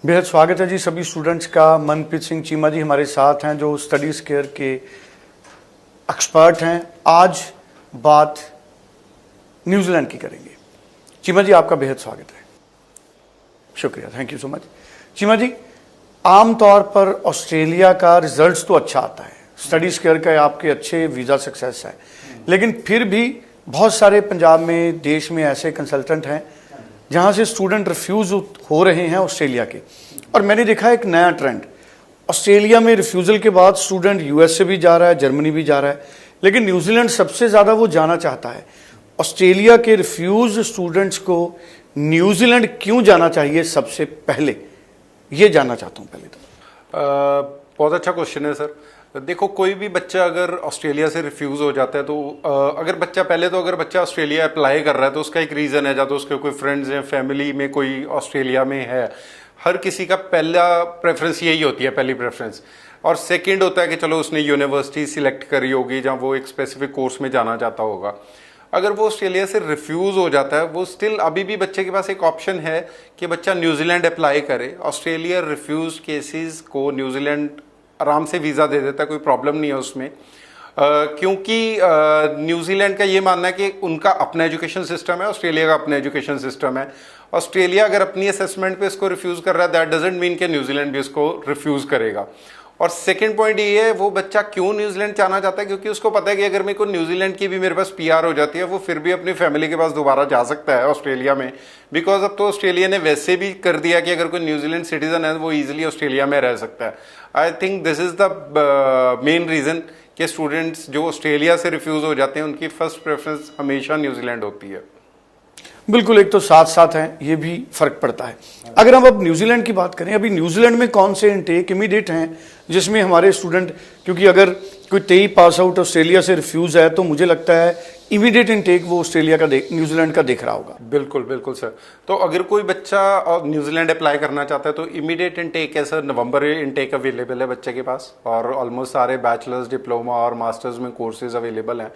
बेहद स्वागत है जी सभी स्टूडेंट्स का। मनप्रीत सिंह चीमा जी हमारे साथ हैं जो स्टडीज केयर के एक्सपर्ट हैं। आज बात न्यूजीलैंड की करेंगे। चीमा जी आपका बेहद स्वागत है। शुक्रिया, thank you so much. Cheema ji, आमतौर पर ऑस्ट्रेलिया का रिजल्ट्स तो अच्छा आता है, स्टडीज केयर का आपके अच्छे वीज़ा सक्सेस है, लेकिन फिर भी बहुत सारे पंजाब में देश में ऐसे कंसल्टेंट हैं जहाँ से स्टूडेंट रिफ्यूज़ हो रहे हैं ऑस्ट्रेलिया के। और मैंने देखा एक नया ट्रेंड, ऑस्ट्रेलिया में रिफ्यूज़ल के बाद स्टूडेंट यूएस से भी जा रहा है, जर्मनी भी जा रहा है, लेकिन न्यूजीलैंड सबसे ज़्यादा वो जाना चाहता है। ऑस्ट्रेलिया के रिफ्यूज स्टूडेंट्स को न्यूजीलैंड क्यों जाना चाहिए सबसे पहले, ये जानना चाहता हूँ पहले तो। बहुत अच्छा क्वेश्चन है सर। देखो, कोई भी बच्चा अगर ऑस्ट्रेलिया से रिफ्यूज हो जाता है तो अगर बच्चा ऑस्ट्रेलिया अप्लाई कर रहा है तो उसका एक रीज़न है, या तो उसके कोई फ्रेंड्स हैं, फैमिली में कोई ऑस्ट्रेलिया में है। हर किसी का पहला प्रेफरेंस यही होती है, पहली प्रेफरेंस। और सेकंड होता है कि चलो उसने यूनिवर्सिटी सिलेक्ट करी होगी जहाँ वो एक स्पेसिफिक कोर्स में जाना चाहता होगा। अगर वो ऑस्ट्रेलिया से रिफ्यूज़ हो जाता है, वो स्टिल अभी भी बच्चे के पास एक ऑप्शन है कि बच्चा न्यूजीलैंड अप्लाई करे। ऑस्ट्रेलिया रिफ्यूज़ केसेस को न्यूजीलैंड आराम से वीज़ा दे देता है, कोई प्रॉब्लम नहीं है उसमें। क्योंकि न्यूजीलैंड का ये मानना है कि उनका अपना एजुकेशन सिस्टम है, ऑस्ट्रेलिया का अपना एजुकेशन सिस्टम है। ऑस्ट्रेलिया अगर अपनी असेसमेंट पे इसको रिफ्यूज़ कर रहा है, दैट डजंट मीन कि न्यूजीलैंड भी इसको रिफ्यूज़ करेगा। और सेकंड पॉइंट ये है, वो बच्चा क्यों न्यूजीलैंड जाना चाहता है, क्योंकि उसको पता है कि अगर मेरे को न्यूजीलैंड की भी मेरे पास पीआर हो जाती है, वो फिर भी अपनी फैमिली के पास दोबारा जा सकता है ऑस्ट्रेलिया में। बिकॉज अब तो ऑस्ट्रेलिया ने वैसे भी कर दिया कि अगर कोई न्यूजीलैंड सिटीजन है वो ईजिली ऑस्ट्रेलिया में रह सकता है। I think this is the main reason कि स्टूडेंट्स जो ऑस्ट्रेलिया से रिफ्यूज हो जाते हैं उनकी फर्स्ट प्रेफरेंस हमेशा न्यूजीलैंड होती है। बिल्कुल, एक तो साथ साथ है, ये भी फर्क पड़ता है। अगर हम अब न्यूजीलैंड की बात करें, अभी न्यूजीलैंड में कौन से इनटेक इमीडिएट हैं जिसमें हमारे स्टूडेंट, क्योंकि अगर कोई 23 पास आउट ऑस्ट्रेलिया से रिफ्यूज है तो मुझे लगता है इमीडिएट इनटेक वो ऑस्ट्रेलिया का न्यूजीलैंड का देख रहा होगा। बिल्कुल बिल्कुल सर। तो अगर कोई बच्चा न्यूजीलैंड अप्लाई करना चाहता है तो इमीडिएट इनटेक है सर, नवंबर इनटेक अवेलेबल है बच्चे के पास, और ऑलमोस्ट सारे बैचलर्स, डिप्लोमा और मास्टर्स में कोर्सेज अवेलेबल हैं।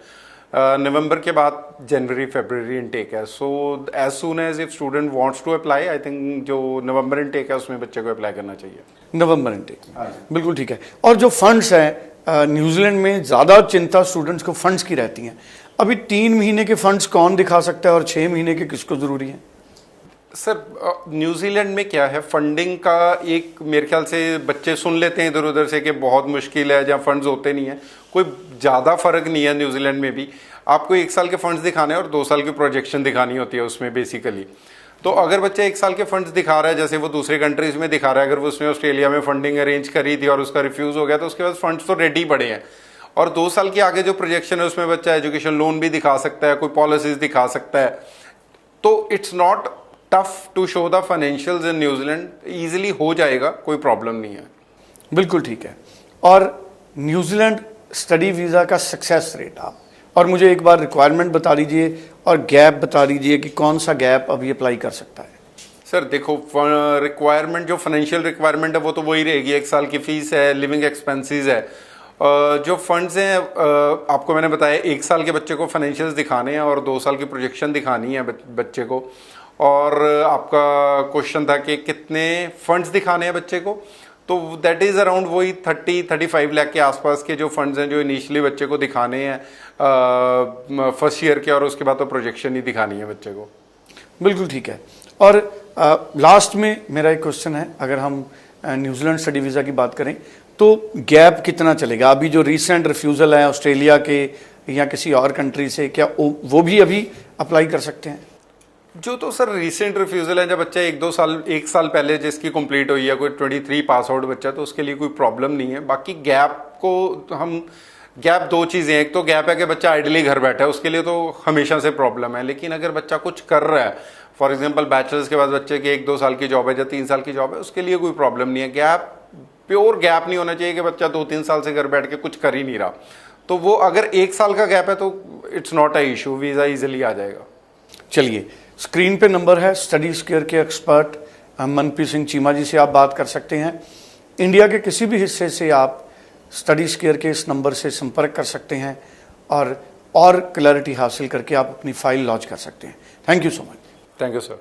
नवंबर के बाद जनवरी फरवरी इनटेक है। So as soon as if student wants to apply, I think जो नवंबर इनटेक है उसमें बच्चे को अप्लाई करना चाहिए। नवंबर इनटेक, बिल्कुल ठीक है। और जो फंड्स हैं, न्यूजीलैंड में ज़्यादा चिंता स्टूडेंट्स को फंड्स की रहती हैं। अभी 3 महीने के फंड्स कौन दिखा सकता है और 6 महीने के किसको ज़रूरी है? सर, न्यूजीलैंड में क्या है, फंडिंग का एक, मेरे ख्याल से बच्चे सुन लेते हैं इधर उधर से कि बहुत मुश्किल है, जहाँ फंड्स होते नहीं है। कोई ज़्यादा फर्क नहीं है न्यूजीलैंड में भी। आपको 1 साल के फंड्स दिखाने और 2 साल की प्रोजेक्शन दिखानी होती है उसमें बेसिकली। तो अगर बच्चा 1 साल के फंड्स दिखा रहा है, जैसे वो दूसरे कंट्रीज में दिखा रहा है, अगर वो उसने ऑस्ट्रेलिया में फंडिंग अरेंज करी थी और उसका रिफ्यूज़ हो गया तो उसके बाद फंड्स तो रेडी पड़े हैं। और 2 साल के आगे जो प्रोजेक्शन है उसमें बच्चा एजुकेशन लोन भी दिखा सकता है, कोई पॉलिसीज दिखा सकता है। तो it's not tough to show the financials in New Zealand, easily हो जाएगा, कोई प्रॉब्लम नहीं है। बिल्कुल ठीक है। और न्यूजीलैंड स्टडी वीज़ा का सक्सेस रेट आप, और मुझे एक बार रिक्वायरमेंट बता दीजिए और गैप बता दीजिए कि कौन सा गैप अभी अप्लाई कर सकता है। सर देखो, रिक्वायरमेंट जो फाइनेंशियल रिक्वायरमेंट है वो तो वही रहेगी, 1 साल की फीस है, लिविंग एक्सपेंसेस है। जो फंड्स हैं, आपको मैंने बताया 1 साल के बच्चे को फाइनेंशियल्स दिखाने हैं और 2 साल की प्रोजेक्शन दिखानी है बच्चे को। और आपका क्वेश्चन था कि कितने फंड्स दिखाने हैं बच्चे को, तो दैट इज़ अराउंड वही 30-35 लाख के आसपास के जो फंड्स हैं जो इनिशियली बच्चे को दिखाने हैं फर्स्ट ईयर के, और उसके बाद तो प्रोजेक्शन ही दिखानी है बच्चे को। बिल्कुल ठीक है। और लास्ट में मेरा एक क्वेश्चन है, अगर हम न्यूजीलैंड स्टडी वीज़ा की बात करें तो गैप कितना चलेगा? अभी जो रिसेंट रिफ्यूज़ल है ऑस्ट्रेलिया के या किसी और कंट्री से, क्या वो भी अभी अप्लाई कर सकते हैं? जो तो सर रिसेंट रिफ्यूज़ल है, जब बच्चा 1 साल पहले जिसकी कंप्लीट हुई है, कोई 23 पास आउट बच्चा, तो उसके लिए कोई प्रॉब्लम नहीं है। बाकी गैप को हम, गैप 2 चीज़ें हैं, एक तो गैप है कि बच्चा आइडली घर बैठा है, उसके लिए तो हमेशा से प्रॉब्लम है। लेकिन अगर बच्चा कुछ कर रहा है, फॉर एग्जांपल बैचलर्स के बाद बच्चे की 1-2 साल की जॉब है या 3 साल की जॉब है, उसके लिए कोई प्रॉब्लम नहीं है। गैप, प्योर गैप नहीं होना चाहिए कि बच्चा 2-3 साल से घर बैठ के कुछ कर ही नहीं रहा। तो वो अगर 1 साल का गैप है तो it's not a issue, visa easily आ जाएगा। चलिए, स्क्रीन पे नंबर है, स्टडीज केयर के एक्सपर्ट मनप्रीत सिंह चीमा जी से आप बात कर सकते हैं। इंडिया के किसी भी हिस्से से आप स्टडीज केयर के इस नंबर से संपर्क कर सकते हैं और क्लैरिटी हासिल करके आप अपनी फाइल लॉन्च कर सकते हैं। Thank you so much. Thank you sir.